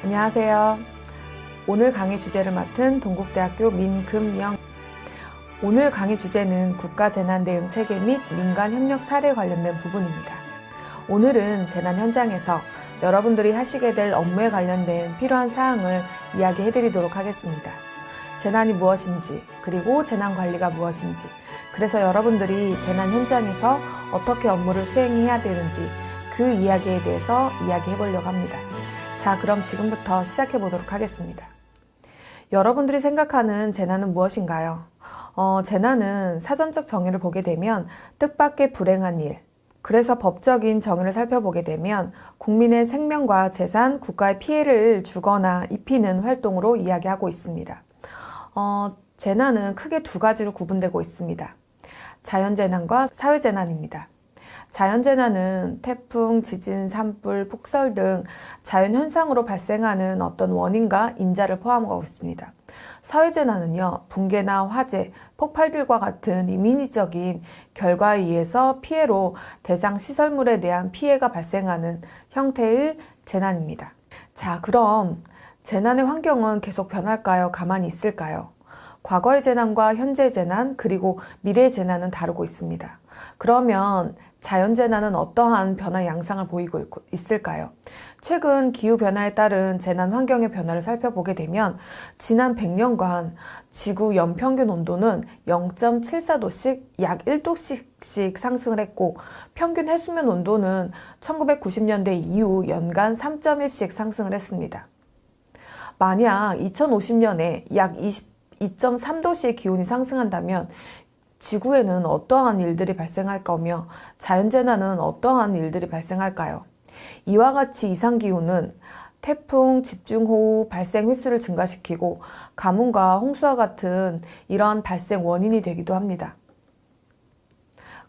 안녕하세요. 오늘 강의 주제를 맡은 동국대학교 민금영. 오늘 강의 주제는 국가재난대응체계 및 민간협력 사례 관련된 부분입니다. 오늘은 재난 현장에서 여러분들이 하시게 될 업무에 관련된 필요한 사항을 이야기해 드리도록 하겠습니다. 재난이 무엇인지, 그리고 재난관리가 무엇인지, 그래서 여러분들이 재난 현장에서 어떻게 업무를 수행해야 되는지 그 이야기에 대해서 이야기해 보려고 합니다. 자, 그럼 지금부터 시작해 보도록 하겠습니다. 여러분들이 생각하는 재난은 무엇인가요? 재난은 사전적 정의를 보게 되면 뜻밖의 불행한 일, 그래서 법적인 정의를 살펴보게 되면 국민의 생명과 재산, 국가의 피해를 주거나 입히는 활동으로 이야기하고 있습니다. 재난은 크게 두 가지로 구분되고 있습니다. 자연재난과 사회재난입니다. 자연재난은 태풍, 지진, 산불, 폭설 등 자연현상으로 발생하는 어떤 원인과 인자를 포함하고 있습니다. 사회재난은요, 붕괴나 화재, 폭발들과 같은 인위적인 결과에 의해서 피해로 대상 시설물에 대한 피해가 발생하는 형태의 재난입니다. 자, 그럼 재난의 환경은 계속 변할까요? 가만히 있을까요? 과거의 재난과 현재의 재난, 그리고 미래의 재난은 다르고 있습니다. 그러면 자연재난은 어떠한 변화 양상을 보이고 있을까요? 최근 기후변화에 따른 재난 환경의 변화를 살펴보게 되면 지난 100년간 지구 연평균 온도는 0.74도씩 약 1도씩 상승을 했고, 평균 해수면 온도는 1990년대 이후 연간 3.1씩 상승을 했습니다. 만약 2050년에 약 2.3도씩 기온이 상승한다면 지구에는 어떠한 일들이 발생할 거며 자연재난은 어떠한 일들이 발생할까요? 이와 같이 이상기후는 태풍, 집중호우 발생 횟수를 증가시키고 가뭄과 홍수와 같은 이러한 발생 원인이 되기도 합니다.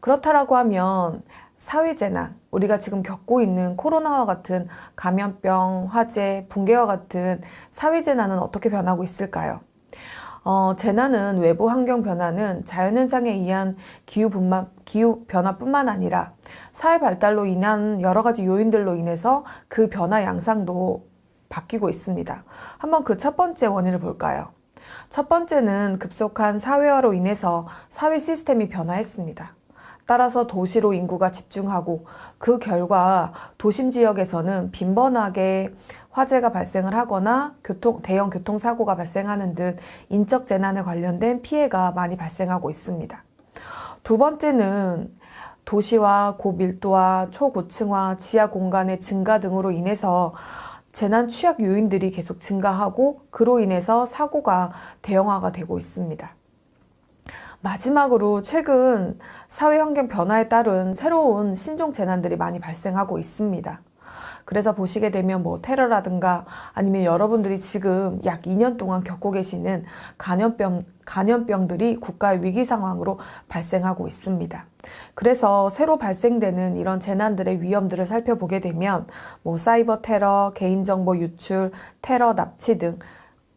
그렇다라고 하면 사회재난, 우리가 지금 겪고 있는 코로나와 같은 감염병, 화재, 붕괴와 같은 사회재난은 어떻게 변하고 있을까요? 재난은 외부 환경 변화는 자연현상에 의한 기후 변화뿐만 아니라 사회 발달로 인한 여러 가지 요인들로 인해서 그 변화 양상도 바뀌고 있습니다. 한번 그 첫 번째 원인을 볼까요? 첫 번째는 급속한 사회화로 인해서 사회 시스템이 변화했습니다. 따라서 도시로 인구가 집중하고 그 결과 도심 지역에서는 빈번하게 화재가 발생을 하거나 대형 교통사고가 발생하는 등 인적 재난에 관련된 피해가 많이 발생하고 있습니다. 두 번째는 도시와 고밀도화, 초고층화, 지하 공간의 증가 등으로 인해서 재난 취약 요인들이 계속 증가하고 그로 인해서 사고가 대형화가 되고 있습니다. 마지막으로 최근 사회환경 변화에 따른 새로운 신종 재난들이 많이 발생하고 있습니다. 그래서 보시게 되면 테러라든가 아니면 여러분들이 지금 약 2년 동안 겪고 계시는 간염병들이 국가의 위기 상황으로 발생하고 있습니다. 그래서 새로 발생되는 이런 재난들의 위험들을 살펴보게 되면 사이버 테러, 개인정보 유출, 테러 납치 등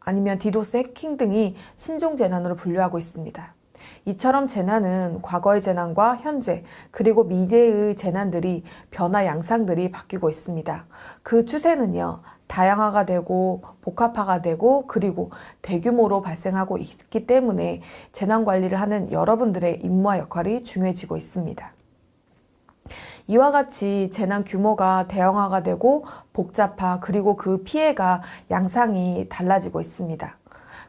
아니면 디도스 해킹 등이 신종 재난으로 분류하고 있습니다. 이처럼 재난은 과거의 재난과 현재 그리고 미래의 재난들이 변화 양상들이 바뀌고 있습니다. 그 추세는요, 다양화가 되고 복합화가 되고 그리고 대규모로 발생하고 있기 때문에 재난 관리를 하는 여러분들의 임무와 역할이 중요해지고 있습니다. 이와 같이 재난 규모가 대형화가 되고 복잡화 그리고 그 피해가 양상이 달라지고 있습니다.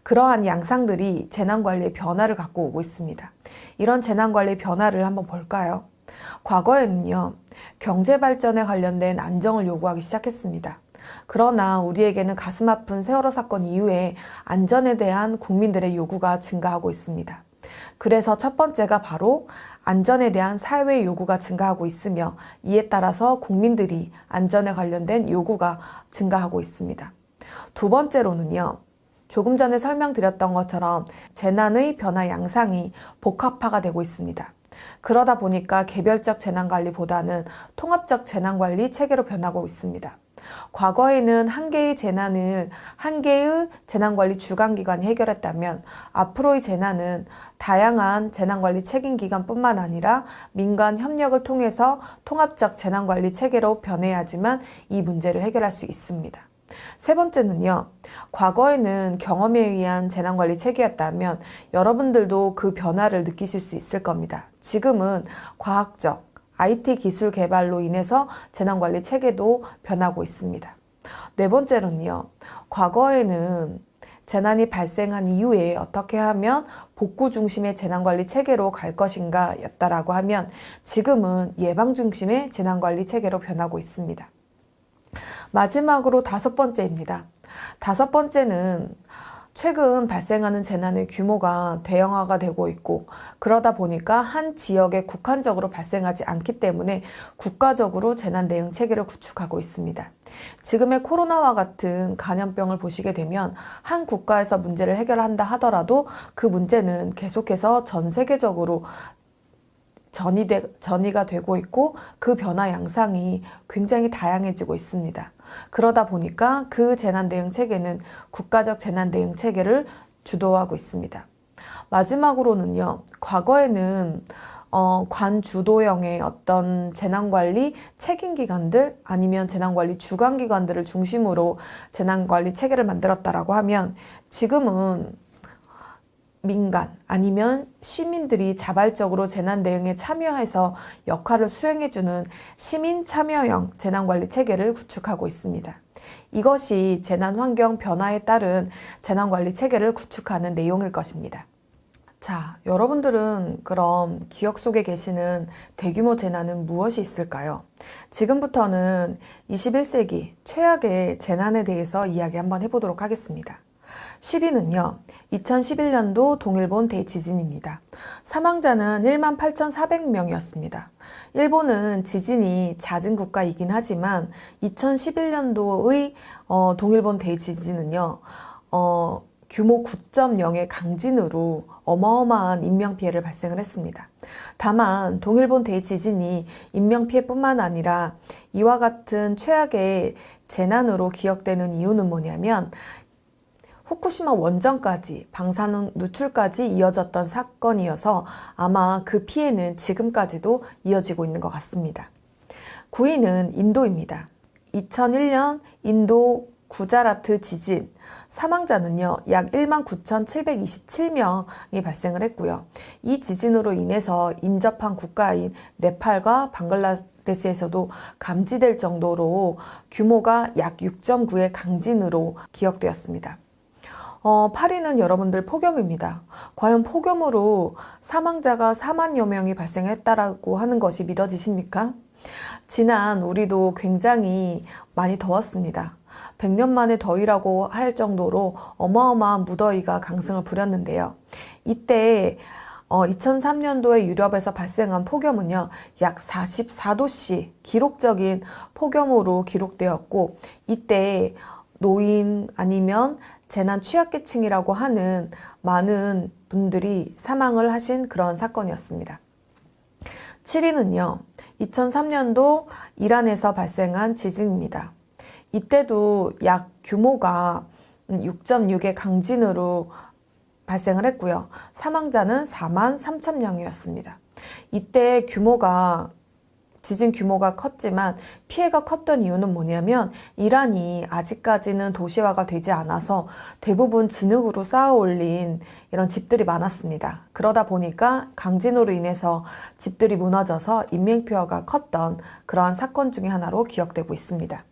그러한 양상들이 재난관리의 변화를 갖고 오고 있습니다. 이런 재난관리의 변화를 한번 볼까요? 과거에는요, 경제발전에 관련된 안정을 요구하기 시작했습니다. 그러나 우리에게는 가슴 아픈 세월호 사건 이후에 안전에 대한 국민들의 요구가 증가하고 있습니다. 그래서 첫 번째가 바로 안전에 대한 사회의 요구가 증가하고 있으며 이에 따라서 국민들이 안전에 관련된 요구가 증가하고 있습니다. 두 번째로는요, 조금 전에 설명드렸던 것처럼 재난의 변화 양상이 복합화가 되고 있습니다. 그러다 보니까 개별적 재난관리보다는 통합적 재난관리 체계로 변하고 있습니다. 과거에는 한 개의 재난을 한 개의 재난관리 주관기관이 해결했다면 앞으로의 재난은 다양한 재난관리 책임기관뿐만 아니라 민간 협력을 통해서 통합적 재난관리 체계로 변해야지만 이 문제를 해결할 수 있습니다. 세 번째는요, 과거에는 경험에 의한 재난관리 체계였다면 여러분들도 그 변화를 느끼실 수 있을 겁니다. 지금은 과학적, IT 기술 개발로 인해서 재난관리 체계도 변하고 있습니다. 네 번째로는요, 과거에는 재난이 발생한 이후에 어떻게 하면 복구 중심의 재난관리 체계로 갈 것인가 였다라고 하면 지금은 예방 중심의 재난관리 체계로 변하고 있습니다. 마지막으로 다섯 번째입니다. 다섯 번째는 최근 발생하는 재난의 규모가 대형화가 되고 있고 그러다 보니까 한 지역에 국한적으로 발생하지 않기 때문에 국가적으로 재난 대응 체계를 구축하고 있습니다. 지금의 코로나와 같은 감염병을 보시게 되면 한 국가에서 문제를 해결한다 하더라도 그 문제는 계속해서 전 세계적으로 전이가 되고 있고 그 변화 양상이 굉장히 다양해지고 있습니다. 그러다 보니까 그 재난대응 체계는 국가적 재난대응 체계를 주도하고 있습니다. 마지막으로는요, 과거에는 관주도형의 어떤 재난관리 책임기관들 아니면 재난관리 주관기관들을 중심으로 재난관리 체계를 만들었다라고 하면 지금은 민간 아니면 시민들이 자발적으로 재난 대응에 참여해서 역할을 수행해주는 시민 참여형 재난관리 체계를 구축하고 있습니다. 이것이 재난 환경 변화에 따른 재난관리 체계를 구축하는 내용일 것입니다. 자, 여러분들은 그럼 기억 속에 계시는 대규모 재난은 무엇이 있을까요? 지금부터는 21세기 최악의 재난에 대해서 이야기 한번 해보도록 하겠습니다. 10위는요, 2011년도 동일본 대지진입니다. 사망자는 18,400명이었습니다. 일본은 지진이 잦은 국가이긴 하지만 2011년도의 동일본 대지진은요, 규모 9.0의 강진으로 어마어마한 인명피해를 발생을 했습니다. 다만 동일본 대지진이 인명피해뿐만 아니라 이와 같은 최악의 재난으로 기억되는 이유는 뭐냐면 후쿠시마 원전까지 방사능 누출까지 이어졌던 사건이어서 아마 그 피해는 지금까지도 이어지고 있는 것 같습니다. 9위는 인도입니다. 2001년 인도 구자라트 지진 사망자는요 약 19,727명이 발생을 했고요. 이 지진으로 인해서 인접한 국가인 네팔과 방글라데시에서도 감지될 정도로 규모가 약 6.9의 강진으로 기억되었습니다. 8위는 여러분들 폭염입니다. 과연 폭염으로 사망자가 4만여 명이 발생했다라고 하는 것이 믿어지십니까? 지난 우리도 굉장히 많이 더웠습니다. 100년 만의 더위라고 할 정도로 어마어마한 무더위가 강승을 부렸는데요. 이때 2003년도에 유럽에서 발생한 폭염은요, 약 44도씨 기록적인 폭염으로 기록되었고, 이때 노인 아니면 재난 취약계층이라고 하는 많은 분들이 사망을 하신 그런 사건이었습니다. 7위는요, 2003년도 이란에서 발생한 지진입니다. 이때도 약 규모가 6.6의 강진으로 발생을 했고요. 사망자는 4만 3천 명이었습니다. 이때 지진 규모가 컸지만 피해가 컸던 이유는 뭐냐면 이란이 아직까지는 도시화가 되지 않아서 대부분 진흙으로 쌓아 올린 이런 집들이 많았습니다. 그러다 보니까 강진으로 인해서 집들이 무너져서 인명피해가 컸던 그러한 사건 중에 하나로 기억되고 있습니다.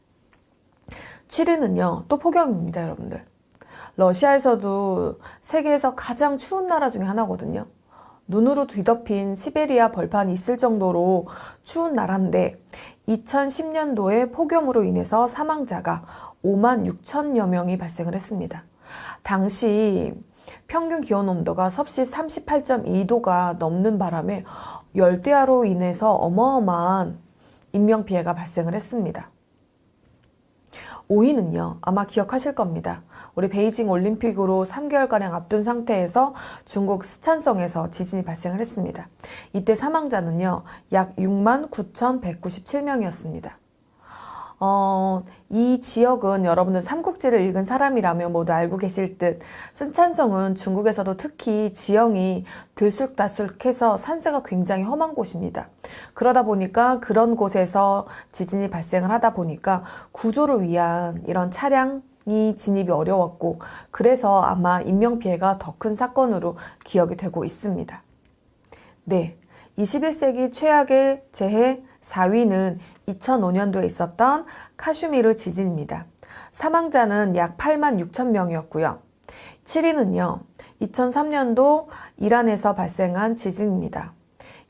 7위는요, 또 폭염입니다, 여러분들. 러시아에서도 세계에서 가장 추운 나라 중에 하나거든요. 눈으로 뒤덮인 시베리아 벌판이 있을 정도로 추운 나라인데 2010년도에 폭염으로 인해서 사망자가 5만 6천여 명이 발생을 했습니다. 당시 평균 기온 온도가 섭씨 38.2도가 넘는 바람에 열대야로 인해서 어마어마한 인명피해가 발생을 했습니다. 5위는요, 아마 기억하실 겁니다. 우리 베이징 올림픽으로 3개월가량 앞둔 상태에서 중국 스촨성에서 지진이 발생을 했습니다. 이때 사망자는요, 약 6만 9,197명이었습니다. 이 지역은 여러분들 삼국지를 읽은 사람이라면 모두 알고 계실 듯 쓴찬성은 중국에서도 특히 지형이 들쑥다쑥해서 산세가 굉장히 험한 곳입니다. 그러다 보니까 그런 곳에서 지진이 발생을 하다 보니까 구조를 위한 이런 차량이 진입이 어려웠고 그래서 아마 인명피해가 더 큰 사건으로 기억이 되고 있습니다. 네, 21세기 최악의 재해 4위는 2005년도에 있었던 카슈미르 지진입니다. 사망자는 약 8만 6천 명이었고요. 7위는요, 2003년도 이란에서 발생한 지진입니다.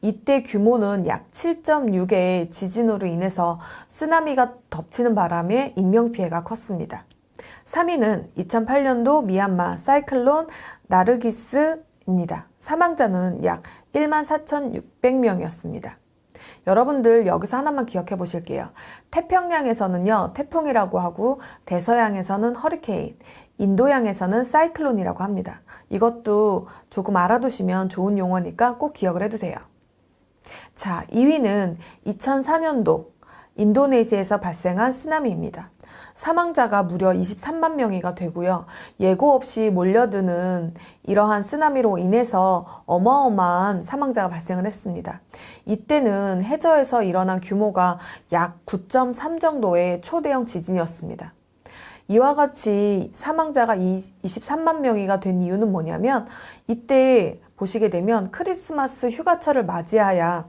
이때 규모는 약 7.6의 지진으로 인해서 쓰나미가 덮치는 바람에 인명피해가 컸습니다. 3위는 2008년도 미얀마 사이클론 나르기스입니다. 사망자는 약 1만 4,600명이었습니다. 여러분들 여기서 하나만 기억해 보실게요. 태평양에서는요, 태풍이라고 하고 대서양에서는 허리케인, 인도양에서는 사이클론이라고 합니다. 이것도 조금 알아두시면 좋은 용어니까 꼭 기억을 해두세요. 자, 2위는 2004년도 인도네시아에서 발생한 쓰나미입니다. 사망자가 무려 23만 명이가 되고요. 예고 없이 몰려드는 이러한 쓰나미로 인해서 어마어마한 사망자가 발생을 했습니다. 이때는 해저에서 일어난 규모가 약 9.3 정도의 초대형 지진이었습니다. 이와 같이 사망자가 23만 명이가 된 이유는 뭐냐면 이때 보시게 되면 크리스마스 휴가철을 맞이하여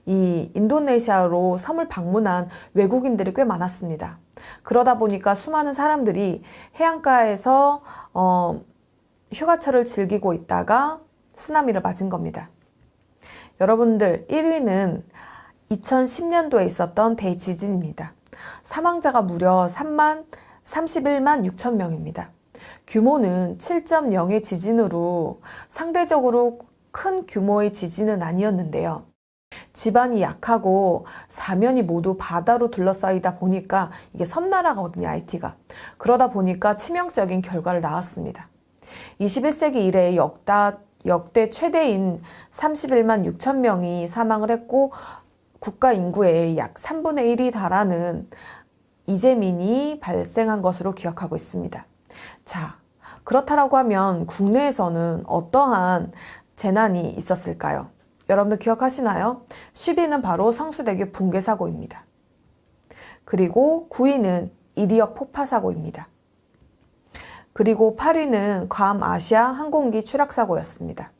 이 인도네시아로 섬을 방문한 외국인들이 꽤 많았습니다. 그러다 보니까 수많은 사람들이 해안가에서 휴가철을 즐기고 있다가 쓰나미를 맞은 겁니다. 여러분들 1위는 2010년도에 있었던 대지진입니다. 사망자가 무려 31만 6천 명입니다. 규모는 7.0의 지진으로 상대적으로 큰 규모의 지진은 아니었는데요. 지반이 약하고 사면이 모두 바다로 둘러싸이다 보니까 이게 섬나라거든요, 하이티가. 그러다 보니까 치명적인 결과를 낳았습니다. 21세기 이래 역대 최대인 31만 6천 명이 사망을 했고 국가 인구의 약 3분의 1이 달하는 이재민이 발생한 것으로 기억하고 있습니다. 자, 그렇다라고 하면 국내에서는 어떠한 재난이 있었을까요? 여러분들 기억하시나요? 10위는 바로 성수대교 붕괴 사고입니다. 그리고 9위는 이리역 폭파 사고입니다. 그리고 8위는 괌 아시아 항공기 추락 사고였습니다.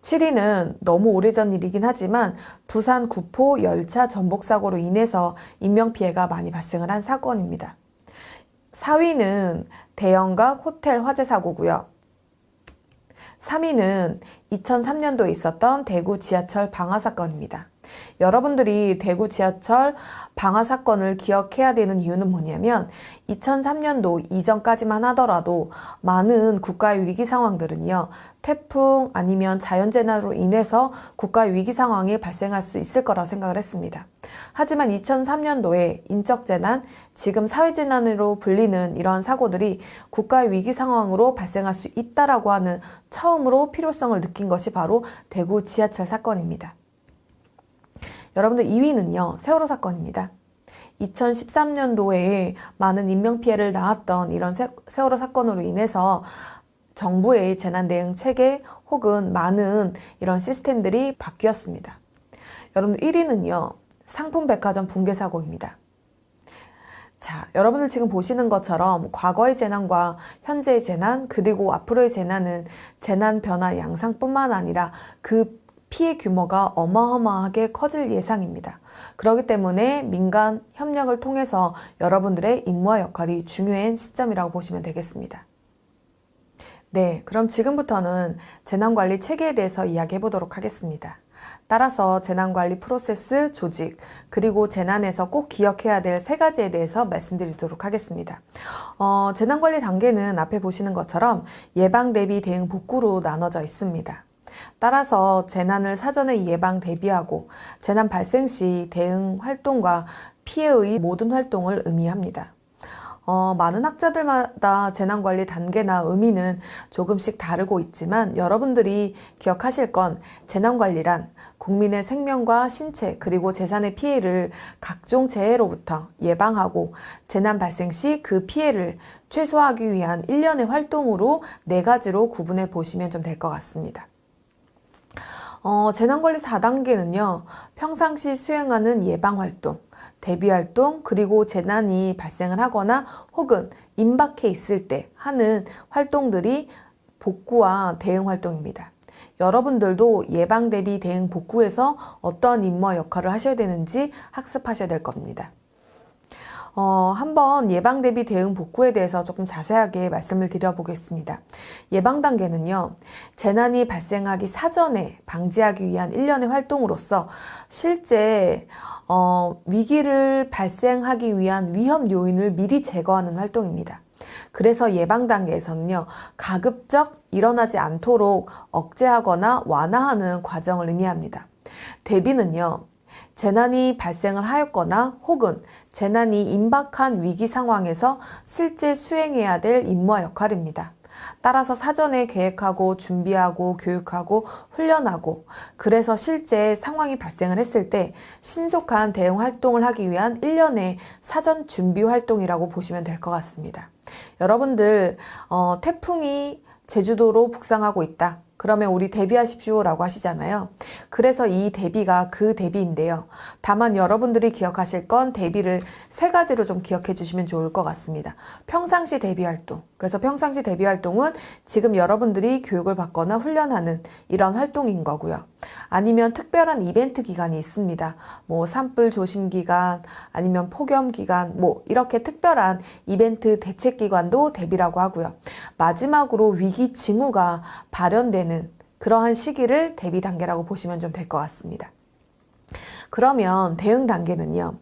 7위는 너무 오래전 일이긴 하지만 부산 구포 열차 전복 사고로 인해서 인명피해가 많이 발생을 한 사건입니다. 4위는 대형각 호텔 화재 사고고요. 3위는 2003년도에 있었던 대구 지하철 방화 사건입니다. 여러분들이 대구 지하철 방화 사건을 기억해야 되는 이유는 뭐냐면 2003년도 이전까지만 하더라도 많은 국가의 위기 상황들은요, 태풍 아니면 자연재난으로 인해서 국가의 위기 상황이 발생할 수 있을 거라 생각을 했습니다. 하지만 2003년도에 인적재난, 지금 사회재난으로 불리는 이러한 사고들이 국가의 위기 상황으로 발생할 수 있다라고 하는 처음으로 필요성을 느낀 것이 바로 대구 지하철 사건입니다. 여러분들 2위는요, 세월호 사건입니다. 2013년도에 많은 인명피해를 낳았던 이런 세월호 사건으로 인해서 정부의 재난대응 체계 혹은 많은 이런 시스템들이 바뀌었습니다. 여러분들 1위는요, 상품백화점 붕괴 사고입니다. 자, 여러분들 지금 보시는 것처럼 과거의 재난과 현재의 재난 그리고 앞으로의 재난은 재난 변화 양상뿐만 아니라 그 피해 규모가 어마어마하게 커질 예상입니다. 그렇기 때문에 민간 협력을 통해서 여러분들의 임무와 역할이 중요한 시점이라고 보시면 되겠습니다. 네, 그럼 지금부터는 재난관리 체계에 대해서 이야기해 보도록 하겠습니다. 따라서 재난관리 프로세스, 조직, 그리고 재난에서 꼭 기억해야 될 3가지에 대해서 말씀드리도록 하겠습니다. 재난관리 단계는 앞에 보시는 것처럼 예방, 대비, 대응, 복구로 나눠져 있습니다. 따라서 재난을 사전에 예방 대비하고 재난 발생 시 대응 활동과 피해의 모든 활동을 의미합니다. 많은 학자들마다 재난관리 단계나 의미는 조금씩 다르고 있지만 여러분들이 기억하실 건 재난관리란 국민의 생명과 신체 그리고 재산의 피해를 각종 재해로부터 예방하고 재난 발생 시 그 피해를 최소화하기 위한 일련의 활동으로 네 가지로 구분해 보시면 좀 될 것 같습니다. 재난관리 4단계는요, 평상시 수행하는 예방활동, 대비활동, 그리고 재난이 발생을 하거나 혹은 임박해 있을 때 하는 활동들이 복구와 대응 활동입니다. 여러분들도 예방, 대비, 대응, 복구에서 어떤 임무와 역할을 하셔야 되는지 학습하셔야 될 겁니다. 한번 예방, 대비, 대응, 복구에 대해서 조금 자세하게 말씀을 드려보겠습니다. 예방 단계는요, 재난이 발생하기 사전에 방지하기 위한 일련의 활동으로서 실제 위기를 발생하기 위한 위험 요인을 미리 제거하는 활동입니다. 그래서 예방 단계에서는요, 가급적 일어나지 않도록 억제하거나 완화하는 과정을 의미합니다. 대비는요, 재난이 발생을 하였거나 혹은 재난이 임박한 위기 상황에서 실제 수행해야 될 임무와 역할입니다. 따라서 사전에 계획하고 준비하고 교육하고 훈련하고 그래서 실제 상황이 발생을 했을 때 신속한 대응 활동을 하기 위한 일련의 사전 준비 활동이라고 보시면 될 것 같습니다. 여러분들 태풍이 제주도로 북상하고 있다. 그러면 우리 대비하십시오 라고 하시잖아요. 그래서 이 대비가 그 대비인데요. 다만 여러분들이 기억하실 건 대비를 세 가지로 좀 기억해 주시면 좋을 것 같습니다. 평상시 대비활동. 그래서 평상시 대비활동은 지금 여러분들이 교육을 받거나 훈련하는 이런 활동인 거고요. 아니면 특별한 이벤트 기간이 있습니다. 뭐 산불 조심 기간, 아니면 폭염 기간, 뭐 이렇게 특별한 이벤트 대책 기간도 대비라고 하고요. 마지막으로 위기 징후가 발현되는 그러한 시기를 대비 단계라고 보시면 좀 될 것 같습니다. 그러면 대응 단계는요.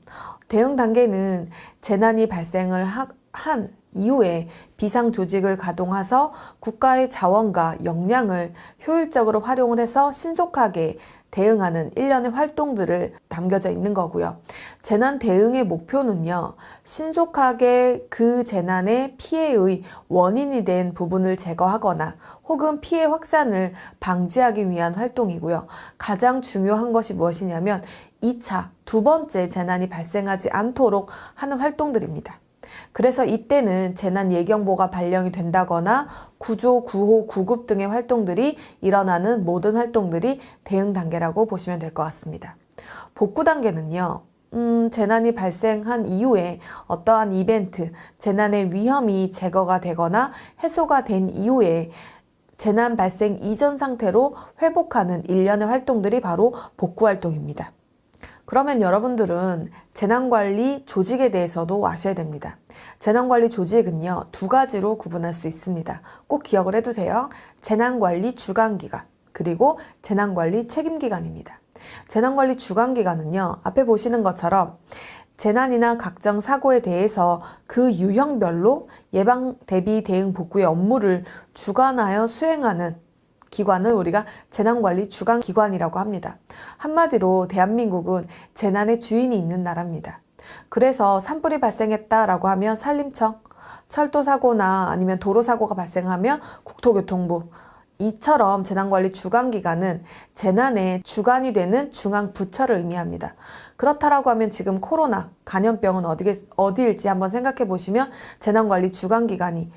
대응 단계는 재난이 발생을 한 이후에 비상 조직을 가동해서 국가의 자원과 역량을 효율적으로 활용을 해서 신속하게 대응하는 일련의 활동들을 담겨져 있는 거고요. 재난 대응의 목표는요, 신속하게 그 재난의 피해의 원인이 된 부분을 제거하거나 혹은 피해 확산을 방지하기 위한 활동이고요. 가장 중요한 것이 무엇이냐면 2차, 두 번째 재난이 발생하지 않도록 하는 활동들입니다. 그래서 이때는 재난 예경보가 발령이 된다거나 구조, 구호, 구급 등의 활동들이 일어나는 모든 활동들이 대응 단계라고 보시면 될 것 같습니다. 복구 단계는요. 재난이 발생한 이후에 어떠한 이벤트, 재난의 위험이 제거가 되거나 해소가 된 이후에 재난 발생 이전 상태로 회복하는 일련의 활동들이 바로 복구 활동입니다. 그러면 여러분들은 재난관리 조직에 대해서도 아셔야 됩니다. 재난관리 조직은요, 두 가지로 구분할 수 있습니다. 꼭 기억을 해도 돼요. 재난관리 주관기관, 그리고 재난관리 책임기관입니다. 재난관리 주관기관은요, 앞에 보시는 것처럼 재난이나 각종 사고에 대해서 그 유형별로 예방, 대비, 대응, 복구의 업무를 주관하여 수행하는 기관을 우리가 재난관리 주관기관이라고 합니다. 한마디로 대한민국은 재난의 주인이 있는 나라입니다. 그래서 산불이 발생했다라고 하면 산림청, 철도사고나 아니면 도로사고가 발생하면 국토교통부, 이처럼 재난관리 주관기관은 재난의 주관이 되는 중앙부처를 의미합니다. 그렇다라고 하면 지금 코로나, 감염병은 어디일지 한번 생각해 보시면 재난관리 주관기관이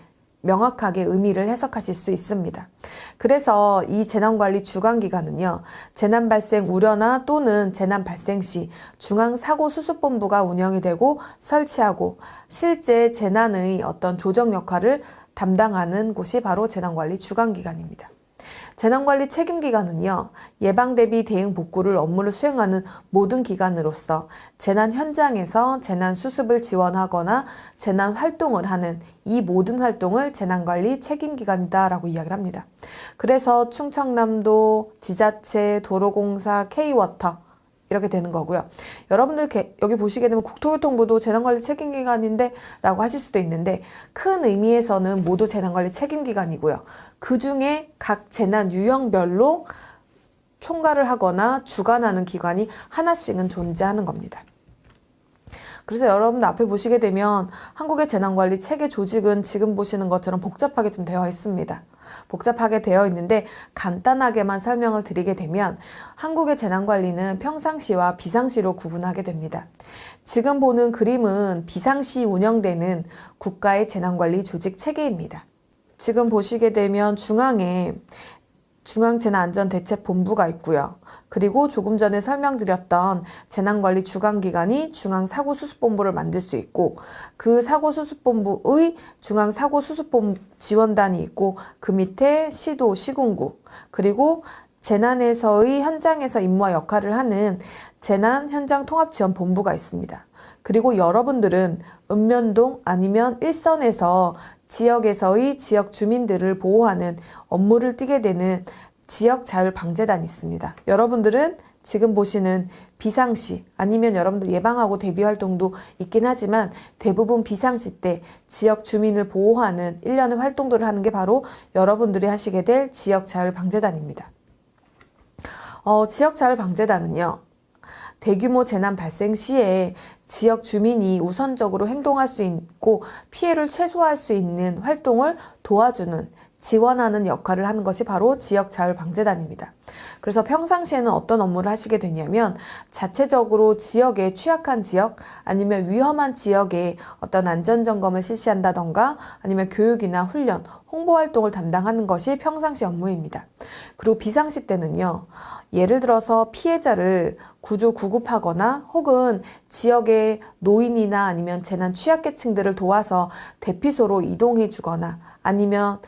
명확하게 의미를 해석하실 수 있습니다. 그래서 이 재난관리 주관기관은요, 재난 발생 우려나 또는 재난 발생 시 중앙사고수습본부가 운영이 되고 설치하고 실제 재난의 어떤 조정 역할을 담당하는 곳이 바로 재난관리 주관기관입니다. 재난관리 책임기관은요, 예방, 대비, 대응, 복구를 업무를 수행하는 모든 기관으로서 재난 현장에서 재난 수습을 지원하거나 재난 활동을 하는 이 모든 활동을 재난관리 책임기관이다라고 이야기를 합니다. 그래서 충청남도, 지자체, 도로공사, K워터 이렇게 되는 거고요. 여러분들 여기 보시게 되면 국토교통부도 재난관리 책임기관인데 라고 하실 수도 있는데 큰 의미에서는 모두 재난관리 책임기관이고요. 그 중에 각 재난 유형별로 총괄을 하거나 주관하는 기관이 하나씩은 존재하는 겁니다. 그래서 여러분 앞에 보시게 되면 한국의 재난관리 체계 조직은 지금 보시는 것처럼 복잡하게 좀 되어 있습니다. 복잡하게 되어 있는데 간단하게만 설명을 드리게 되면 한국의 재난관리는 평상시와 비상시로 구분하게 됩니다. 지금 보는 그림은 비상시 운영되는 국가의 재난관리 조직 체계입니다. 지금 보시게 되면 중앙에 중앙재난안전대책본부가 있고요. 그리고 조금 전에 설명드렸던 재난관리 주관기관이 중앙사고수습본부를 만들 수 있고 그 사고수습본부의 중앙사고수습본부 지원단이 있고 그 밑에 시도, 시군구 그리고 재난에서의 현장에서 임무와 역할을 하는 재난현장통합지원본부가 있습니다. 그리고 여러분들은 읍면동 아니면 일선에서 지역에서의 지역 주민들을 보호하는 업무를 띠게 되는 지역자율방재단이 있습니다. 여러분들은 지금 보시는 비상시 아니면 여러분들 예방하고 대비 활동도 있긴 하지만 대부분 비상시 때 지역 주민을 보호하는 일련의 활동들을 하는 게 바로 여러분들이 하시게 될 지역자율방재단입니다. 지역자율방재단은요. 대규모 재난 발생 시에 지역 주민이 우선적으로 행동할 수 있고 피해를 최소화할 수 있는 활동을 도와주는 지원하는 역할을 하는 것이 바로 지역자율방재단입니다. 그래서 평상시에는 어떤 업무를 하시게 되냐면 자체적으로 지역에 취약한 지역 아니면 위험한 지역에 어떤 안전점검을 실시한다던가 아니면 교육이나 훈련, 홍보활동을 담당하는 것이 평상시 업무입니다. 그리고 비상시 때는요. 예를 들어서 피해자를 구급하거나 혹은 지역의 노인이나 아니면 재난 취약계층들을 도와서 대피소로 이동해 주거나 아니면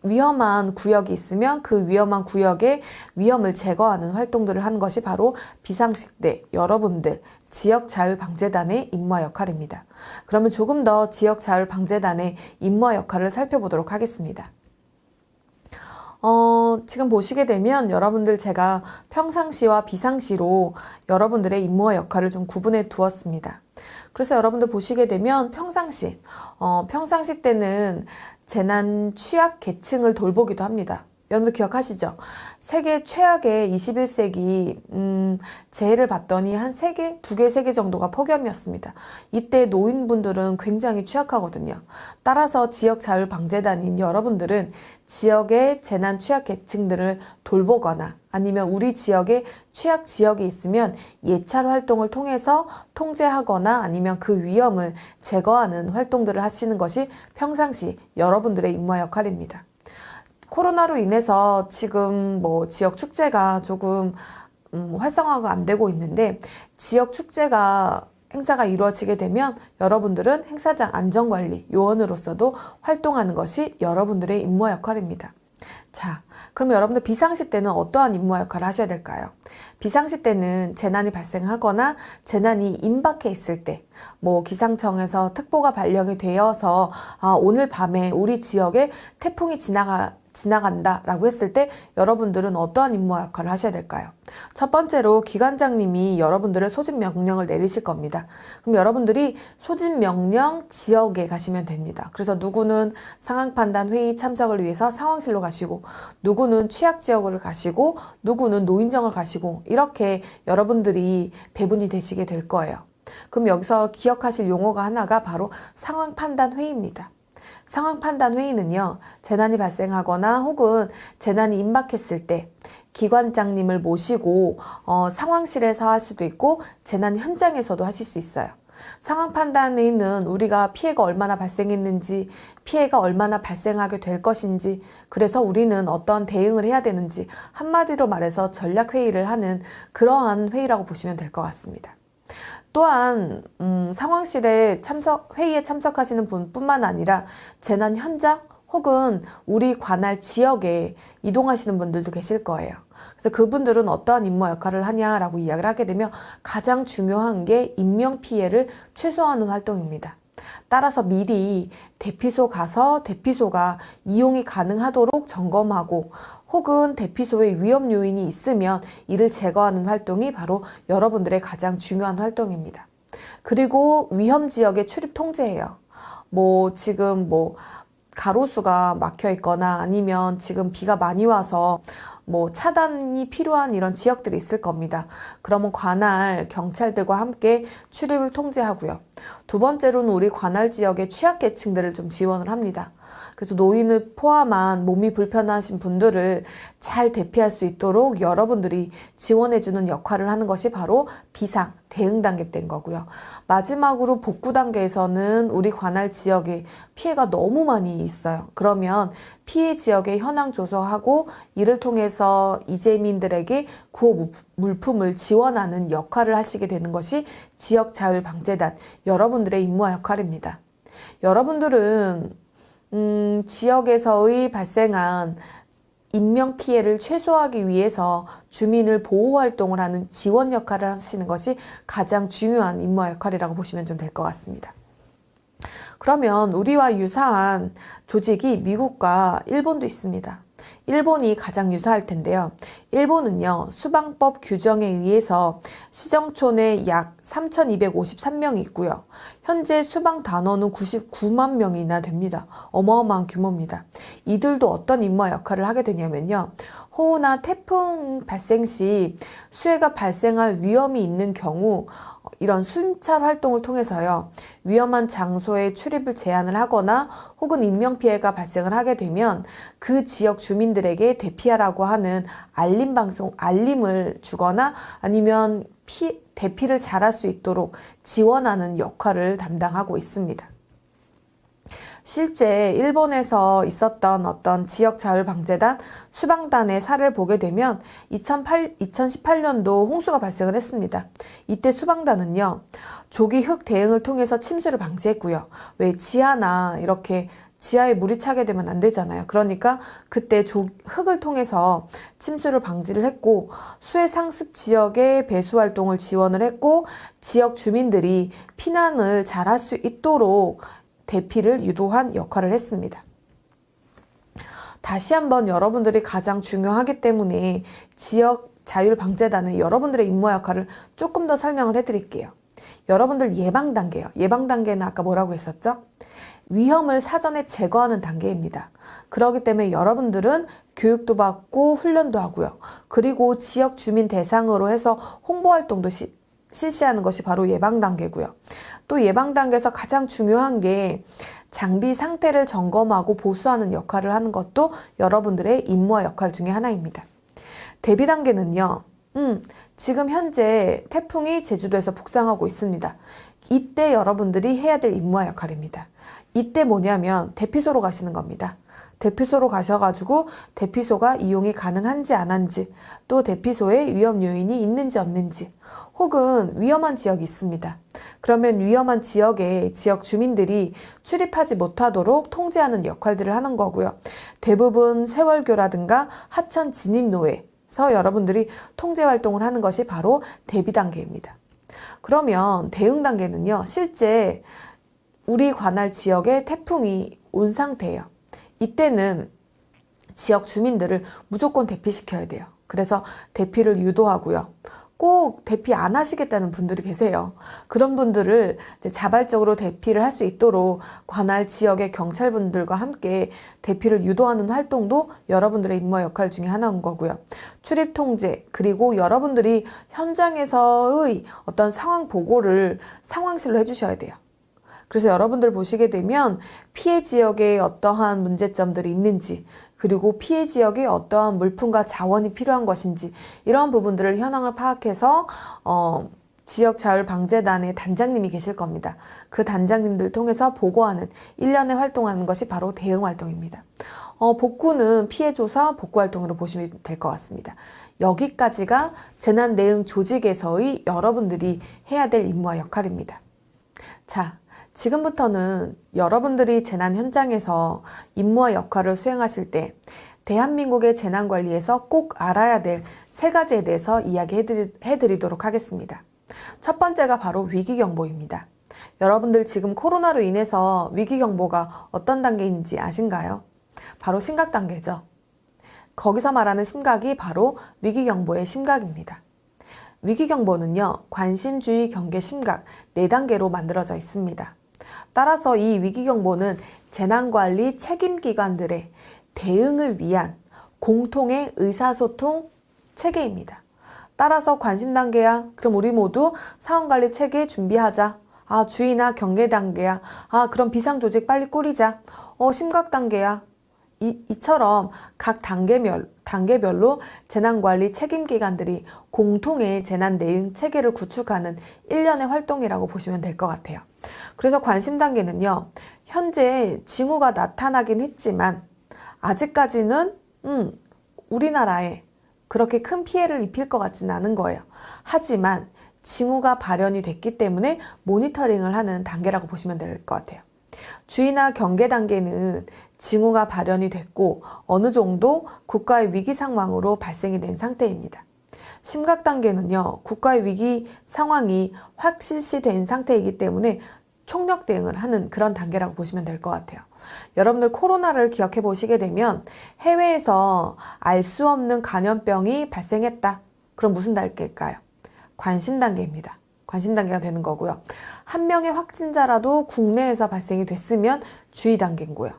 위험한 구역이 있으면 그 위험한 구역의 위험을 제거하는 활동들을 하는 것이 바로 비상시 때 여러분들 지역자율방재단의 임무와 역할입니다. 그러면 조금 더 지역자율방재단의 임무와 역할을 살펴보도록 하겠습니다. 지금 보시게 되면 여러분들 제가 평상시와 비상시로 여러분들의 임무와 역할을 좀 구분해 두었습니다. 그래서 여러분들 보시게 되면 평상시 때는 재난 취약 계층을 돌보기도 합니다. 여러분들 기억하시죠? 세계 최악의 21세기 재해를 봤더니 한 3개, 2개, 3개 정도가 폭염이었습니다. 이때 노인분들은 굉장히 취약하거든요. 따라서 지역자율방재단인 여러분들은 지역의 재난 취약 계층들을 돌보거나 아니면 우리 지역에 취약 지역이 있으면 예찰 활동을 통해서 통제하거나 아니면 그 위험을 제거하는 활동들을 하시는 것이 평상시 여러분들의 임무와 역할입니다. 코로나로 인해서 지금 지역 축제가 조금 활성화가 안 되고 있는데 지역 축제가 행사가 이루어지게 되면 여러분들은 행사장 안전관리 요원으로서도 활동하는 것이 여러분들의 임무와 역할입니다. 자, 그럼 여러분들 비상시 때는 어떠한 임무와 역할을 하셔야 될까요? 비상시 때는 재난이 발생하거나 재난이 임박해 있을 때 기상청에서 특보가 발령이 되어서 오늘 밤에 우리 지역에 태풍이 지나간다라고 했을 때 여러분들은 어떠한 임무와 역할을 하셔야 될까요? 첫 번째로 기관장님이 여러분들의 소집 명령을 내리실 겁니다. 그럼 여러분들이 소집 명령 지역에 가시면 됩니다. 그래서 누구는 상황 판단 회의 참석을 위해서 상황실로 가시고 누구는 취약 지역을 가시고 누구는 노인정을 가시고 이렇게 여러분들이 배분이 되시게 될 거예요. 그럼 여기서 기억하실 용어가 하나가 바로 상황 판단 회의입니다. 상황 판단 회의는요, 재난이 발생하거나 혹은 재난이 임박했을 때 기관장님을 모시고 상황실에서 할 수도 있고 재난 현장에서도 하실 수 있어요. 상황 판단 회의는 우리가 피해가 얼마나 발생했는지, 피해가 얼마나 발생하게 될 것인지, 그래서 우리는 어떠한 대응을 해야 되는지 한마디로 말해서 전략 회의를 하는 그러한 회의라고 보시면 될 것 같습니다. 또한 상황실에 회의에 참석하시는 분뿐만 아니라 재난 현장 혹은 우리 관할 지역에 이동하시는 분들도 계실 거예요. 그래서 그분들은 어떠한 임무 역할을 하냐라고 이야기를 하게 되면 가장 중요한 게 인명피해를 최소화하는 활동입니다. 따라서 미리 대피소 가서 대피소가 이용이 가능하도록 점검하고 혹은 대피소에 위험 요인이 있으면 이를 제거하는 활동이 바로 여러분들의 가장 중요한 활동입니다. 그리고 위험 지역의 출입 통제예요. 지금 가로수가 막혀 있거나 아니면 지금 비가 많이 와서 뭐 차단이 필요한 이런 지역들이 있을 겁니다. 그러면 관할, 경찰들과 함께 출입을 통제하고요. 두 번째로는 우리 관할 지역의 취약계층들을 좀 지원을 합니다. 그래서 노인을 포함한 몸이 불편하신 분들을 잘 대피할 수 있도록 여러분들이 지원해주는 역할을 하는 것이 바로 비상, 대응 단계 때인 거고요. 마지막으로 복구 단계에서는 우리 관할 지역에 피해가 너무 많이 있어요. 그러면 피해 지역에 현황 조사하고 이를 통해서 이재민들에게 구호 물품을 지원하는 역할을 하시게 되는 것이 지역자율방재단, 여러분들의 임무와 역할입니다. 여러분들은 지역에서의 발생한 인명피해를 최소화하기 위해서 주민을 보호활동을 하는 지원 역할을 하시는 것이 가장 중요한 임무와 역할이라고 보시면 좀 될 것 같습니다. 그러면 우리와 유사한 조직이 미국과 일본도 있습니다. 일본이 가장 유사할 텐데요. 일본은요, 수방법 규정에 의해서 시정촌에 약 3,253명이 있고요. 현재 수방 단원은 99만 명이나 됩니다. 어마어마한 규모입니다. 이들도 어떤 임무와 역할을 하게 되냐면요. 호우나 태풍 발생 시 수해가 발생할 위험이 있는 경우 이런 순찰 활동을 통해서요. 위험한 장소에 출입을 제한을 하거나 혹은 인명피해가 발생을 하게 되면 그 지역 주민들에게 대피하라고 하는 알림을 주거나 아니면 대피를 잘할 수 있도록 지원하는 역할을 담당하고 있습니다. 실제 일본에서 있었던 어떤 지역자율방재단 수방단의 사례를 보게 되면 2018년도 홍수가 발생을 했습니다. 이때 수방단은요, 조기 흙 대응을 통해서 침수를 방지했고요. 왜 지하나 이렇게 지하에 물이 차게 되면 안 되잖아요. 그러니까 그때 흙을 통해서 침수를 방지를 했고, 수해 상습 지역의 배수 활동을 지원을 했고, 지역 주민들이 피난을 잘할 수 있도록 대피를 유도한 역할을 했습니다. 다시 한번 여러분들이 가장 중요하기 때문에 지역 자율방재단의 여러분들의 임무와 역할을 조금 더 설명을 해드릴게요. 여러분들 예방 단계요. 예방 단계는 아까 뭐라고 했었죠? 위험을 사전에 제거하는 단계입니다. 그렇기 때문에 여러분들은 교육도 받고 훈련도 하고요. 그리고 지역 주민 대상으로 해서 홍보 활동도 실시하는 것이 바로 예방 단계고요. 또 예방 단계에서 가장 중요한 게 장비 상태를 점검하고 보수하는 역할을 하는 것도 여러분들의 임무와 역할 중에 하나입니다. 대비 단계는요. 지금 현재 태풍이 제주도에서 북상하고 있습니다. 이때 여러분들이 해야 될 임무와 역할입니다. 이때 뭐냐면 대피소로 가시는 겁니다. 대피소로 가셔가지고 대피소가 이용이 가능한지 안 한지, 또 대피소에 위험 요인이 있는지 없는지, 혹은 위험한 지역이 있습니다. 그러면 위험한 지역에 지역 주민들이 출입하지 못하도록 통제하는 역할들을 하는 거고요. 대부분 세월교라든가 하천 진입로에서 여러분들이 통제 활동을 하는 것이 바로 대비 단계입니다. 그러면 대응 단계는요, 실제 우리 관할 지역에 태풍이 온 상태예요. 이때는 지역 주민들을 무조건 대피시켜야 돼요. 그래서 대피를 유도하고요. 꼭 대피 안 하시겠다는 분들이 계세요. 그런 분들을 이제 자발적으로 대피를 할 수 있도록 관할 지역의 경찰분들과 함께 대피를 유도하는 활동도 여러분들의 임무와 역할 중에 하나인 거고요. 출입 통제, 그리고 여러분들이 현장에서의 어떤 상황 보고를 상황실로 해주셔야 돼요. 그래서 여러분들 보시게 되면 피해 지역에 어떠한 문제점들이 있는지, 그리고 피해 지역에 어떠한 물품과 자원이 필요한 것인지, 이런 부분들을 현황을 파악해서 지역자율방재단의 단장님이 계실 겁니다. 그 단장님들 통해서 보고하는, 1년에 활동하는 것이 바로 대응 활동입니다. 복구는 피해조사, 복구 활동으로 보시면 될 것 같습니다. 여기까지가 재난 대응 조직에서의 여러분들이 해야 될 임무와 역할입니다. 자, 지금부터는 여러분들이 재난 현장에서 임무와 역할을 수행하실 때 대한민국의 재난관리에서 꼭 알아야 될 3가지에 대해서 이야기해드리도록 하겠습니다. 첫 번째가 바로 위기경보입니다. 여러분들 지금 코로나로 인해서 위기경보가 어떤 단계인지 아신가요? 바로 심각 단계죠. 거기서 말하는 심각이 바로 위기경보의 심각입니다. 위기경보는요, 관심, 주의, 경계, 심각 4단계로 만들어져 있습니다. 따라서 이 위기경보는 재난관리 책임기관들의 대응을 위한 공통의 의사소통 체계입니다. 따라서 관심 단계야. 그럼 우리 모두 상황관리 체계 준비하자. 아, 주의나 경계 단계야. 아, 그럼 비상조직 빨리 꾸리자. 심각 단계야. 이처럼 각 단계별로 재난관리 책임기관들이 공통의 재난 대응 체계를 구축하는 일련의 활동이라고 보시면 될 것 같아요. 그래서 관심 단계는요, 현재 징후가 나타나긴 했지만 아직까지는 우리나라에 그렇게 큰 피해를 입힐 것 같지는 않은 거예요. 하지만 징후가 발현이 됐기 때문에 모니터링을 하는 단계라고 보시면 될 것 같아요. 주의나 경계 단계는 징후가 발현이 됐고 어느 정도 국가의 위기 상황으로 발생이 된 상태입니다. 심각 단계는요, 국가의 위기 상황이 확실시된 상태이기 때문에 총력 대응을 하는 그런 단계라고 보시면 될 것 같아요. 여러분들 코로나를 기억해 보시게 되면 해외에서 알 수 없는 감염병이 발생했다. 그럼 무슨 단계일까요? 관심 단계입니다. 관심 단계가 되는 거고요. 한 명의 확진자라도 국내에서 발생이 됐으면 주의 단계고요.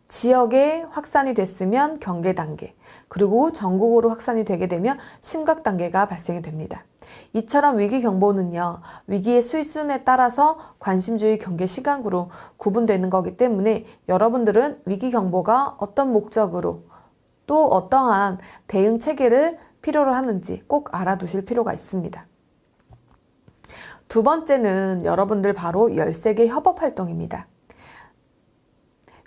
지역에 확산이 됐으면 경계 단계, 그리고 전국으로 확산이 되게 되면 심각 단계가 발생이 됩니다. 이처럼 위기 경보는요, 위기의 수준에 따라서 관심주의 경계 시간으로 구분되는 거기 때문에 여러분들은 위기 경보가 어떤 목적으로 또 어떠한 대응 체계를 필요로 하는지 꼭 알아두실 필요가 있습니다. 두 번째는 여러분들 바로 13개 협업 활동입니다.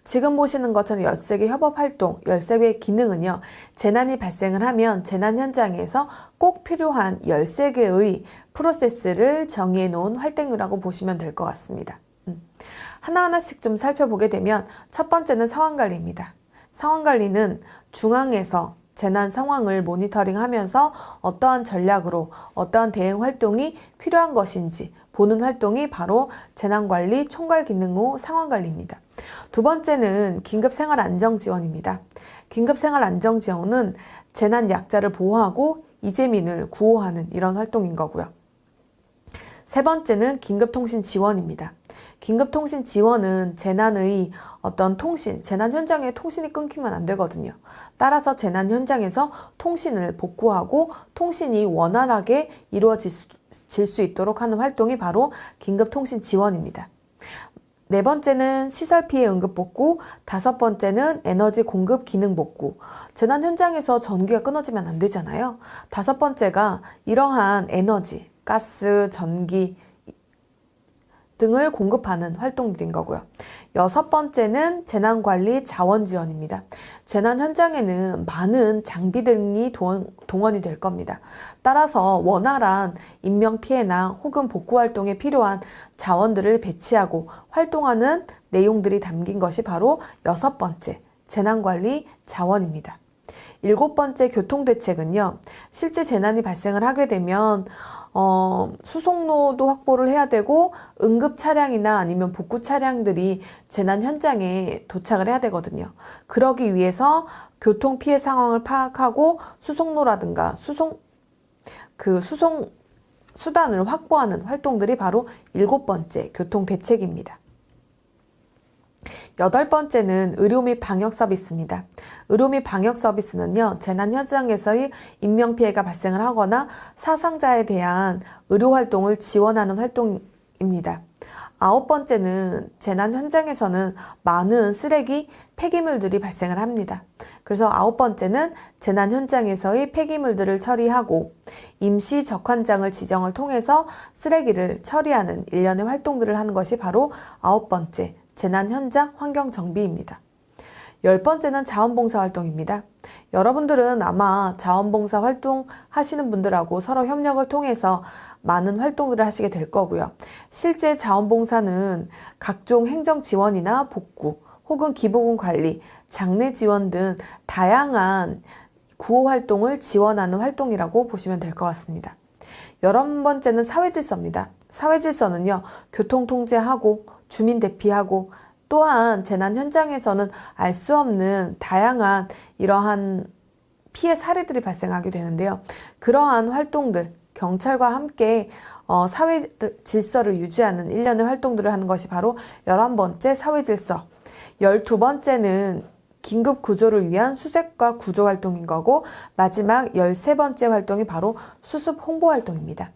지금 보시는 것처럼 13개 협업 활동, 13개의 기능은요, 재난이 발생을 하면 재난 현장에서 꼭 필요한 13개의 프로세스를 정의해 놓은 활동이라고 보시면 될 것 같습니다. 하나하나씩 좀 살펴보게 되면 첫 번째는 상황관리입니다. 상황관리는 중앙에서 재난 상황을 모니터링하면서 어떠한 전략으로 어떠한 대응 활동이 필요한 것인지 보는 활동이 바로 재난관리 총괄 기능 후 상황관리입니다. 두 번째는 긴급생활안정지원입니다. 긴급생활안정지원은 재난 약자를 보호하고 이재민을 구호하는 이런 활동인 거고요. 세 번째는 긴급통신지원입니다. 긴급통신지원은 재난의 어떤 재난 현장의 통신이 끊기면 안 되거든요. 따라서 재난 현장에서 통신을 복구하고 통신이 원활하게 이루어질 수 있도록 하는 활동이 바로 긴급통신지원입니다. 네 번째는 시설 피해 응급 복구, 다섯 번째는 에너지 공급 기능 복구. 재난 현장에서 전기가 끊어지면 안 되잖아요. 다섯 번째가 이러한 에너지, 가스, 전기 등을 공급하는 활동들인 거고요. 여섯 번째는 재난관리 자원지원입니다. 재난 현장에는 많은 장비 등이 동원이 될 겁니다. 따라서 원활한 인명피해나 혹은 복구활동에 필요한 자원들을 배치하고 활동하는 내용들이 담긴 것이 바로 여섯 번째 재난관리 자원입니다. 일곱 번째 교통대책은요, 실제 재난이 발생을 하게 되면 수송로도 확보를 해야 되고 응급 차량이나 아니면 복구 차량들이 재난 현장에 도착을 해야 되거든요. 그러기 위해서 교통 피해 상황을 파악하고 수송로라든가 수송 수단을 확보하는 활동들이 바로 일곱 번째 교통대책입니다. 여덟 번째는 의료 및 방역 서비스입니다. 의료 및 방역 서비스는요, 재난 현장에서의 인명피해가 발생을 하거나 사상자에 대한 의료 활동을 지원하는 활동입니다. 아홉 번째는 재난 현장에서는 많은 쓰레기, 폐기물들이 발생을 합니다. 그래서 아홉 번째는 재난 현장에서의 폐기물들을 처리하고 임시 적환장을 지정을 통해서 쓰레기를 처리하는 일련의 활동들을 하는 것이 바로 아홉 번째 재난 현장 환경 정비입니다. 열 번째는 자원봉사 활동입니다. 여러분들은 아마 자원봉사 활동 하시는 분들하고 서로 협력을 통해서 많은 활동들을 하시게 될 거고요. 실제 자원봉사는 각종 행정 지원이나 복구, 혹은 기부금 관리, 장례 지원 등 다양한 구호 활동을 지원하는 활동이라고 보시면 될 것 같습니다. 11번째는 사회질서입니다. 사회질서는요, 교통 통제하고 주민 대피하고 또한 재난 현장에서는 알 수 없는 다양한 이러한 피해 사례들이 발생하게 되는데요. 그러한 활동들, 경찰과 함께 사회 질서를 유지하는 일련의 활동들을 하는 것이 바로 11번째 사회질서. 12번째는 긴급 구조를 위한 수색과 구조 활동인 거고, 마지막 13번째 활동이 바로 수습 홍보 활동입니다.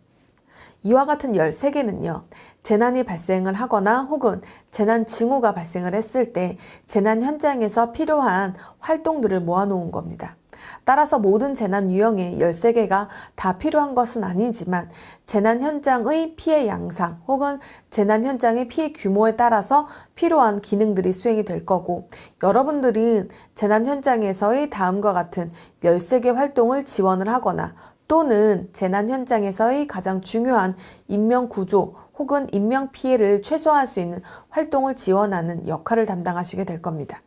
이와 같은 13개는요, 재난이 발생을 하거나 혹은 재난 징후가 발생을 했을 때 재난 현장에서 필요한 활동들을 모아놓은 겁니다. 따라서 모든 재난 유형의 13개가 다 필요한 것은 아니지만 재난 현장의 피해 양상 혹은 재난 현장의 피해 규모에 따라서 필요한 기능들이 수행이 될 거고, 여러분들은 재난 현장에서의 다음과 같은 13개 활동을 지원을 하거나 또는 재난 현장에서의 가장 중요한 인명 구조 혹은 인명 피해를 최소화할 수 있는 활동을 지원하는 역할을 담당하시게 될 겁니다.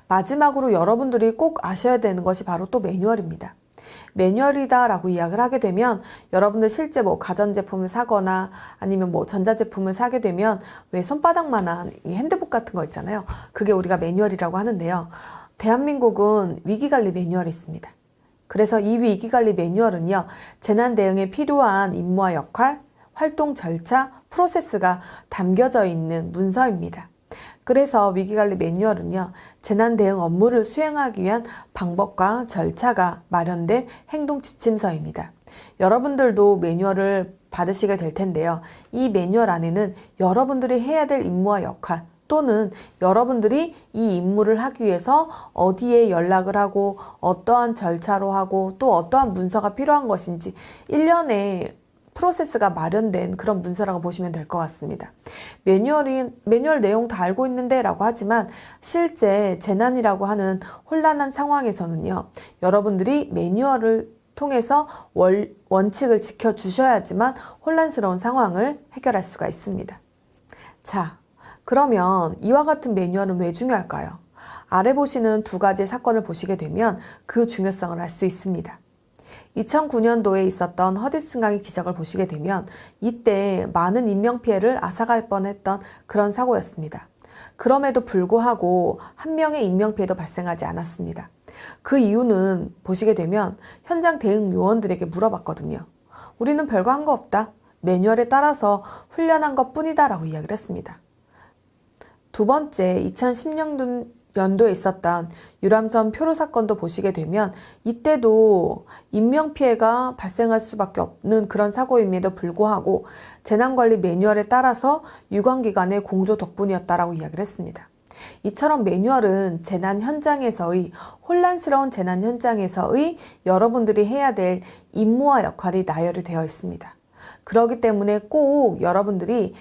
마지막으로 여러분들이 꼭 아셔야 되는 것이 바로 또 매뉴얼입니다. 매뉴얼이다 라고 이야기를 하게 되면 여러분들 실제 가전제품을 사거나 아니면 전자제품을 사게 되면 왜 손바닥만한 이 핸드북 같은 거 있잖아요. 그게 우리가 매뉴얼이라고 하는데요. 대한민국은 위기관리 매뉴얼이 있습니다. 그래서 이 위기관리 매뉴얼은요, 재난 대응에 필요한 임무와 역할, 활동 절차, 프로세스가 담겨져 있는 문서입니다. 그래서 위기관리 매뉴얼은요, 재난 대응 업무를 수행하기 위한 방법과 절차가 마련된 행동 지침서입니다. 여러분들도 매뉴얼을 받으시게 될 텐데요. 이 매뉴얼 안에는 여러분들이 해야 될 임무와 역할, 또는 여러분들이 이 임무를 하기 위해서 어디에 연락을 하고 어떠한 절차로 하고 또 어떠한 문서가 필요한 것인지 일련의 프로세스가 마련된 그런 문서라고 보시면 될 것 같습니다. 매뉴얼 내용 다 알고 있는데 라고 하지만 실제 재난이라고 하는 혼란한 상황에서는요, 여러분들이 매뉴얼을 통해서 원칙을 지켜주셔야지만 혼란스러운 상황을 해결할 수가 있습니다. 자, 그러면 이와 같은 매뉴얼은 왜 중요할까요? 아래 보시는 두 가지 사건을 보시게 되면 그 중요성을 알 수 있습니다. 2009년도에 있었던 허드슨강의 기적을 보시게 되면 이때 많은 인명피해를 앗아갈 뻔했던 그런 사고였습니다. 그럼에도 불구하고 한 명의 인명피해도 발생하지 않았습니다. 그 이유는 보시게 되면 현장 대응 요원들에게 물어봤거든요. 우리는 별거 한 거 없다. 매뉴얼에 따라서 훈련한 것 뿐이다 라고 이야기를 했습니다. 두 번째, 2010년도에 있었던 유람선 표류 사건도 보시게 되면 이때도 인명피해가 발생할 수밖에 없는 그런 사고임에도 불구하고 재난관리 매뉴얼에 따라서 유관기관의 공조 덕분이었다라고 이야기를 했습니다. 이처럼 매뉴얼은 재난 현장에서의 혼란스러운 재난 현장에서의 여러분들이 해야 될 임무와 역할이 나열이 되어 있습니다. 그렇기 때문에 꼭 여러분들이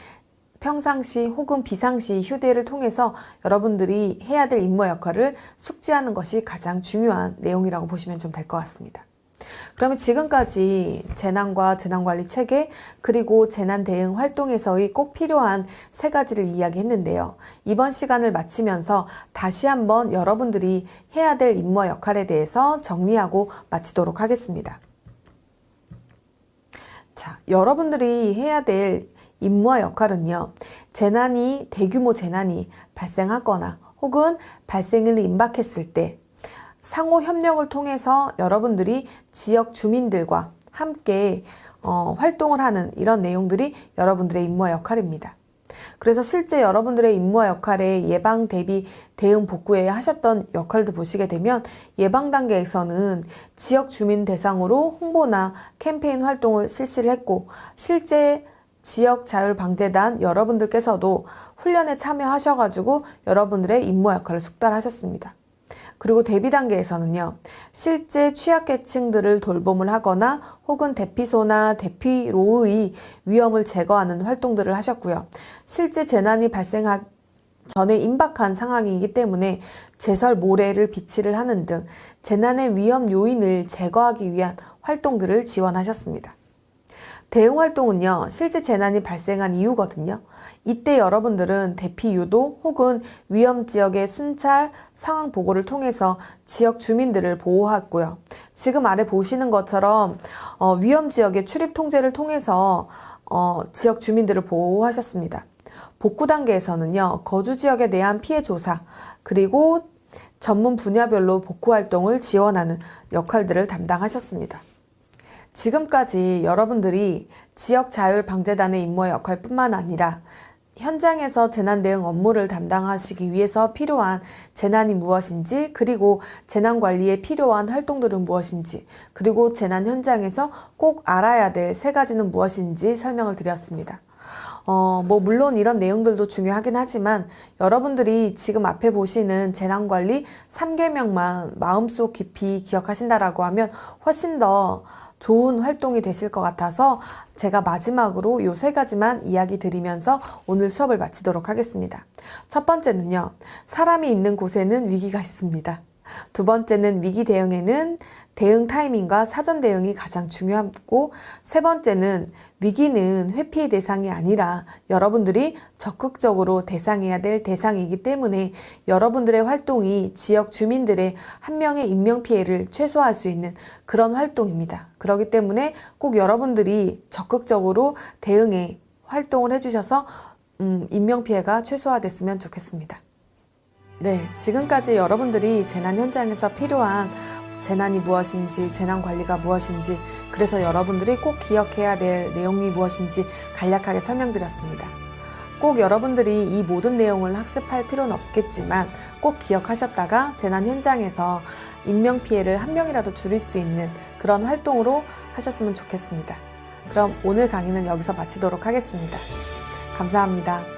평상시 혹은 비상시 휴대를 통해서 여러분들이 해야 될 임무와 역할을 숙지하는 것이 가장 중요한 내용이라고 보시면 좀 될 것 같습니다. 그러면 지금까지 재난과 재난관리 체계 그리고 재난 대응 활동에서의 꼭 필요한 세 가지를 이야기했는데요. 이번 시간을 마치면서 다시 한번 여러분들이 해야 될 임무와 역할에 대해서 정리하고 마치도록 하겠습니다. 자, 여러분들이 해야 될 임무와 역할은요, 대규모 재난이 발생하거나 혹은 발생을 임박했을 때 상호 협력을 통해서 여러분들이 지역 주민들과 함께 활동을 하는 이런 내용들이 여러분들의 임무와 역할입니다. 그래서 실제 여러분들의 임무와 역할에 예방, 대비, 대응, 복구에 하셨던 역할도 보시게 되면 예방 단계에서는 지역 주민 대상으로 홍보나 캠페인 활동을 실시를 했고, 실제 지역자율방재단 여러분들께서도 훈련에 참여하셔가지고 여러분들의 임무 역할을 숙달하셨습니다. 그리고 대비 단계에서는요, 실제 취약계층들을 돌봄을 하거나 혹은 대피소나 대피로의 위험을 제거하는 활동들을 하셨고요. 실제 재난이 발생하기 전에 임박한 상황이기 때문에 제설 모래를 비치를 하는 등 재난의 위험 요인을 제거하기 위한 활동들을 지원하셨습니다. 대응 활동은요, 실제 재난이 발생한 이후거든요. 이때 여러분들은 대피 유도 혹은 위험 지역의 순찰, 상황 보고를 통해서 지역 주민들을 보호했고요. 지금 아래 보시는 것처럼 위험 지역의 출입 통제를 통해서 지역 주민들을 보호하셨습니다. 복구 단계에서는요, 거주 지역에 대한 피해 조사, 그리고 전문 분야별로 복구 활동을 지원하는 역할들을 담당하셨습니다. 지금까지 여러분들이 지역자율방재단의 임무와 역할뿐만 아니라 현장에서 재난 대응 업무를 담당하시기 위해서 필요한 재난이 무엇인지, 그리고 재난 관리에 필요한 활동들은 무엇인지, 그리고 재난 현장에서 꼭 알아야 될 3가지는 무엇인지 설명을 드렸습니다. 물론 이런 내용들도 중요하긴 하지만 여러분들이 지금 앞에 보시는 재난관리 3계명만 마음속 깊이 기억하신다라고 하면 훨씬 더 좋은 활동이 되실 것 같아서 제가 마지막으로 요 3가지만 이야기 드리면서 오늘 수업을 마치도록 하겠습니다. 첫 번째는요, 사람이 있는 곳에는 위기가 있습니다. 두 번째는 위기 대응에는 대응 타이밍과 사전 대응이 가장 중요하고, 세 번째는 위기는 회피의 대상이 아니라 여러분들이 적극적으로 대상해야 될 대상이기 때문에 여러분들의 활동이 지역 주민들의 한 명의 인명피해를 최소화할 수 있는 그런 활동입니다. 그렇기 때문에 꼭 여러분들이 적극적으로 대응에 활동을 해주셔서 인명피해가 최소화됐으면 좋겠습니다. 네, 지금까지 여러분들이 재난 현장에서 필요한 재난이 무엇인지, 재난 관리가 무엇인지, 그래서 여러분들이 꼭 기억해야 될 내용이 무엇인지 간략하게 설명드렸습니다. 꼭 여러분들이 이 모든 내용을 학습할 필요는 없겠지만 꼭 기억하셨다가 재난 현장에서 인명피해를 한 명이라도 줄일 수 있는 그런 활동으로 하셨으면 좋겠습니다. 그럼 오늘 강의는 여기서 마치도록 하겠습니다. 감사합니다.